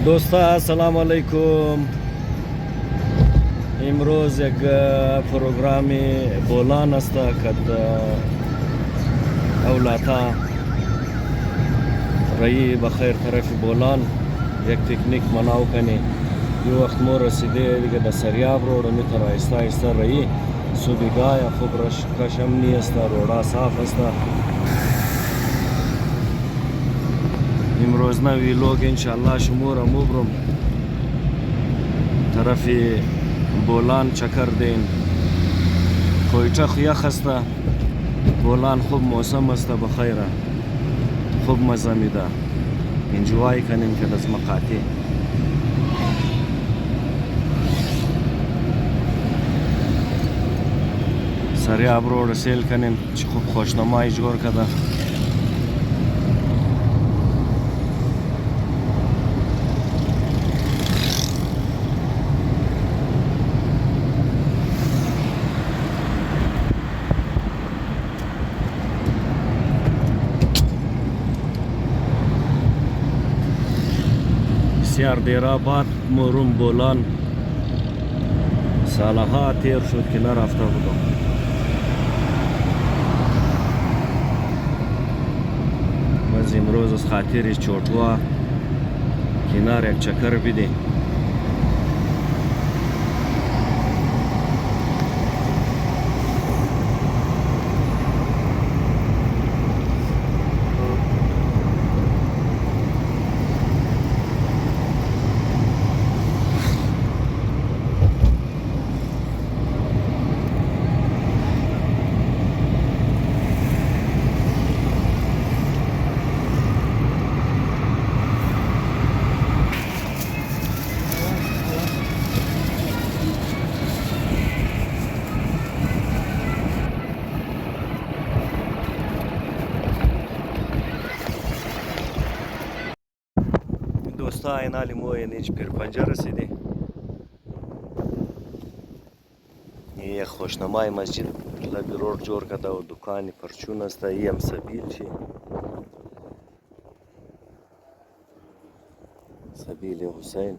دوستا سلام علیکم. امروز یک پروگرام بولان است که اولاتا رایی بخیر طرف بولان یک پیکنیک مناو کنی. یه وقت ما رسیده دیگه در سریاب رو میتر آیسته آیسته رایی سوبیگاه خوب کشم نیست، رودا صاف است. امروز نه ویلوگ انشالله شما را مبرم طرف بولان چکر دین. کویچه خو یخ است، بولان خوب موسم است، بخیره خوب مزه میده. انجوای کنیم که از مقاطع سریاب رو رسیل کنیم چه خوب خوشنمایی جور کده. بسیار دیره بعد مروم بولان سالها تیر شد که نرفته بودم. باز امروز از خاطر چوتوا کنار یک چکر بیدیم. دوستا این حالی موی نیچ پیر پنجه رسیدی. یک خوشنمای مسجد لبی روڈ جور کده و دکانی پرچون است. ایم سبیل چی سبیل حسین.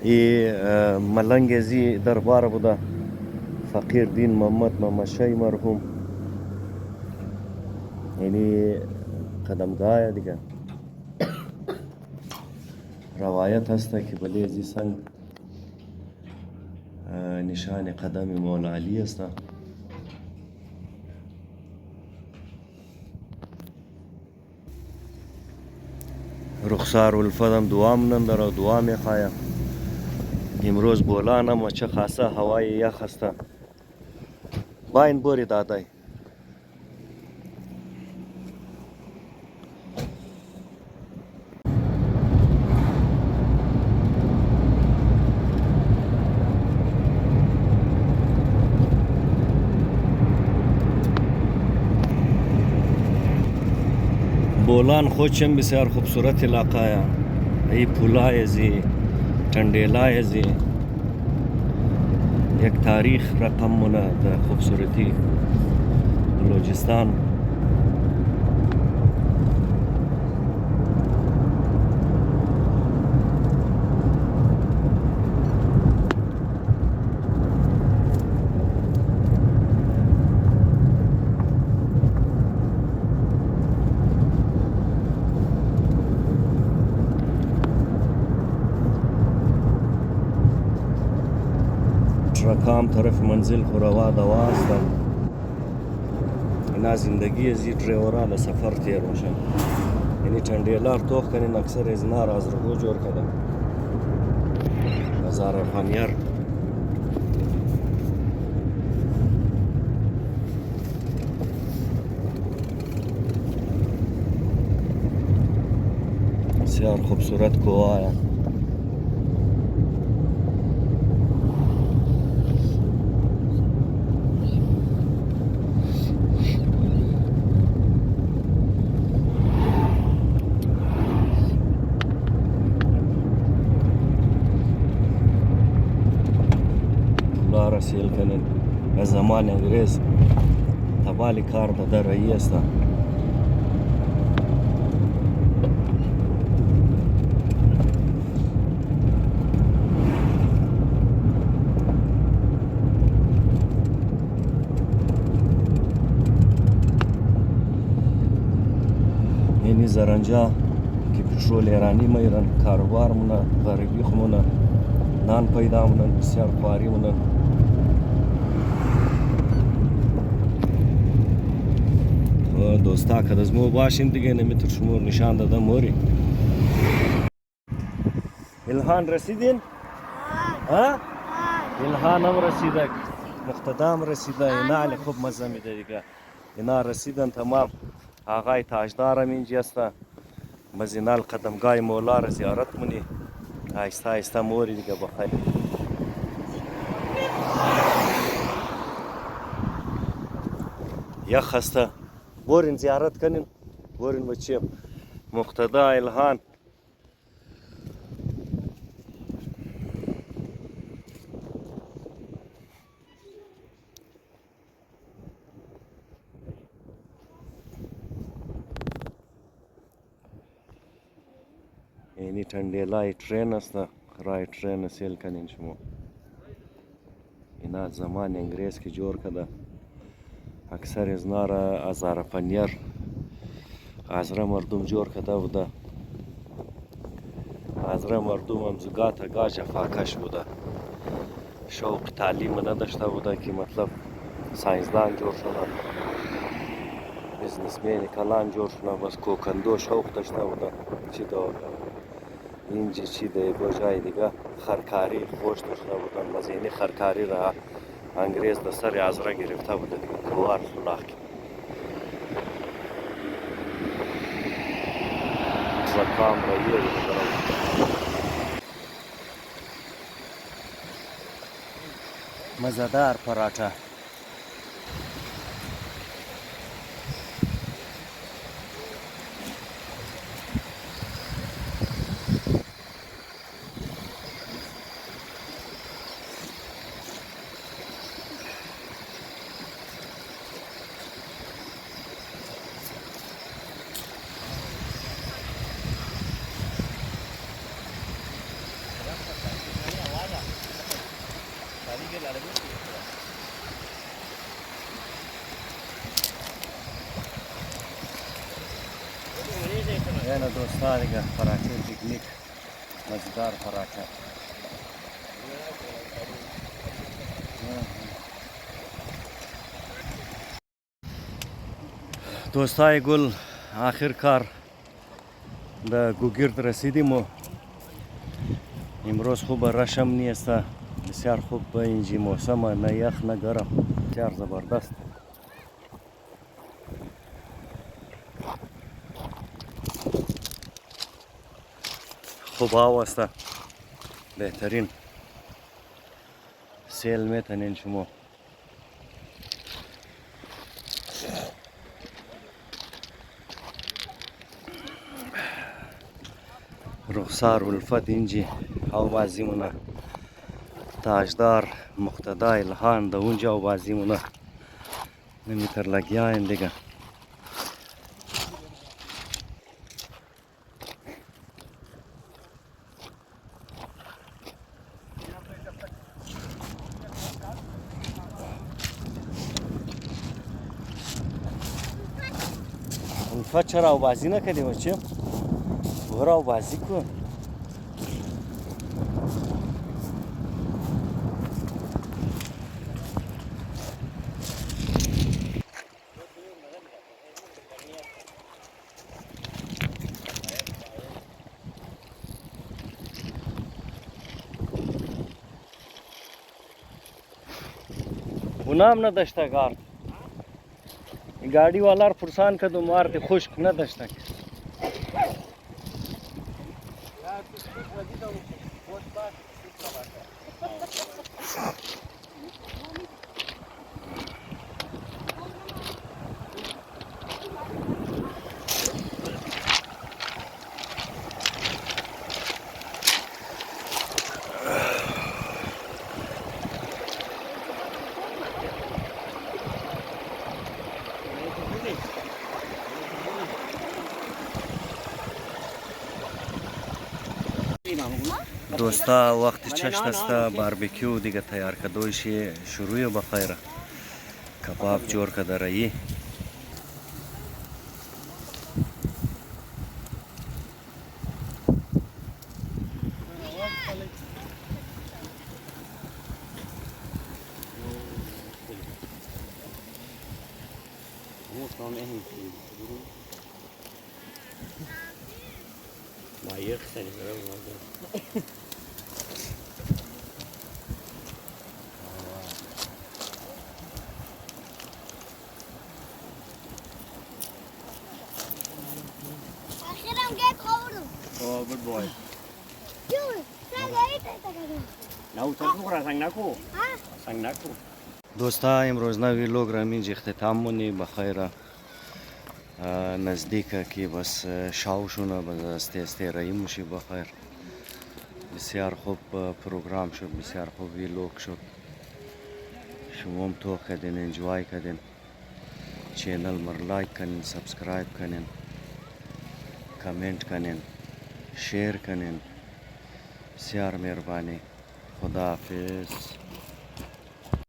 ای ملنگ زی دربار بوده فقیر دین محمد شای مرحوم، یعنی قدمگاه دیگه روایت هست که بله زی سنگ نشان قدم مولا علی است. رخسار الفدم دوام نندر و دوام خوایم. امروز بولان هم چه خاصه هوای یخ است. باین بوری دادای بولان خودشم بسیار خوبصورت علاقه ہے. ای پولای زی چندیلای زی یک تاریخ رقم مونه در خوبصورتی بلوچستان. رکام طرف منزل خوروا دوا است. اینا زندگی زی ڈرایورا له سفر تیر میشه. یعنی چندیلار توخ کنین اکثر از نار از رگو جور کده بازار خانیار. بسیار خوبصورت کوه ہے. لار سیل کنن از زمان انگریز تبالی کار در رایی است. اینی زرنجا که پترول ایرانی میرن کاروبار مونه غریبی خمونه نان پیدا مونن بسیار خواری مونن. دوستا که از مو باشین دیگه نمیتر شمور نشان دادم موری. الهان رسیدین؟ ها؟ الهان هم رسیده مقتدام رسیده اینا علی خوب مزه میده دیگه. اینا رسیدن تمام. آقای تاجدار هم اینجا است. مزینال قدمگاه مولا را زیارت مونی. آهسته آهسته موری دیگه بخیر. یخ هسته برین زیارت کنین. برین بچیم مقتدا الهان. اینی تندیلای ترین است. رای ترین سیل کنین شما. اینا زمان انگریز که جور کده. اکثر از نارا ازاره پنیر ازره مردم جور کده بوده. ازره مردم هم زگات گاج فاکش بوده. شوق تعلیم نداشته بوده که مطلب ساینسدان جور شده. بزنسمن کلان جور شده. بس کوکندو شوق داشته بوده. چی دا اینجا چی دا گوجای دیگه خرکاری خوش داشته بودن. باز اینی خرکاری را انگریز در سر ازره گرفته بوده دیگه. کوار فلاخ زکام را یه دیگه مزدار پراٹھا. یعنی دوستا دیگه پراٹھے پیکنیک مزیدار پراٹھا. دوستای گل آخر کار د گوگرد رسیدیم و امروز خوب رشم نیست. بسیار خوب به اینجی موسم نه یخ نه گرم. بسیار زبردست. خوب هوا است. بهترین سیل میتونین شما. رخسار الفت اینجی آوازی مونه. تاجدار مقتدا الهان دا اونجا آوازی مونه. نمیتر لگیا این دیگه. الفت چرا آوازی نکردی بچه؟ برو آوازی کن. اونام نداشته گارد. गाड़ी वाला पुरसान का तो मारते खुश्क न दश्ता के دوستا وقت چشت است باربیکیو دیگه تیار کدویشی شروع بخیر کباب جور کده رایی آخرم گه خوردم. Oh, good boy. جون، سنگ هایی تکردم. Now, تاکو را سنگ نکو. ها؟ سنگ نکو. دوستا امروز نوی لوگ را اینجا اختتام مونی بخیر نزدیک که بس شاوشونه بس استی رایی موشی بخیر بسیار خوب پروگرام شد بسیار خوب ویلوگ شد شما هم تو کردین انجوای کردین چینل مر لایک کنین سبسکرایب کنین کامنت کنین شیر کنین بسیار مهربانی خدا حافظ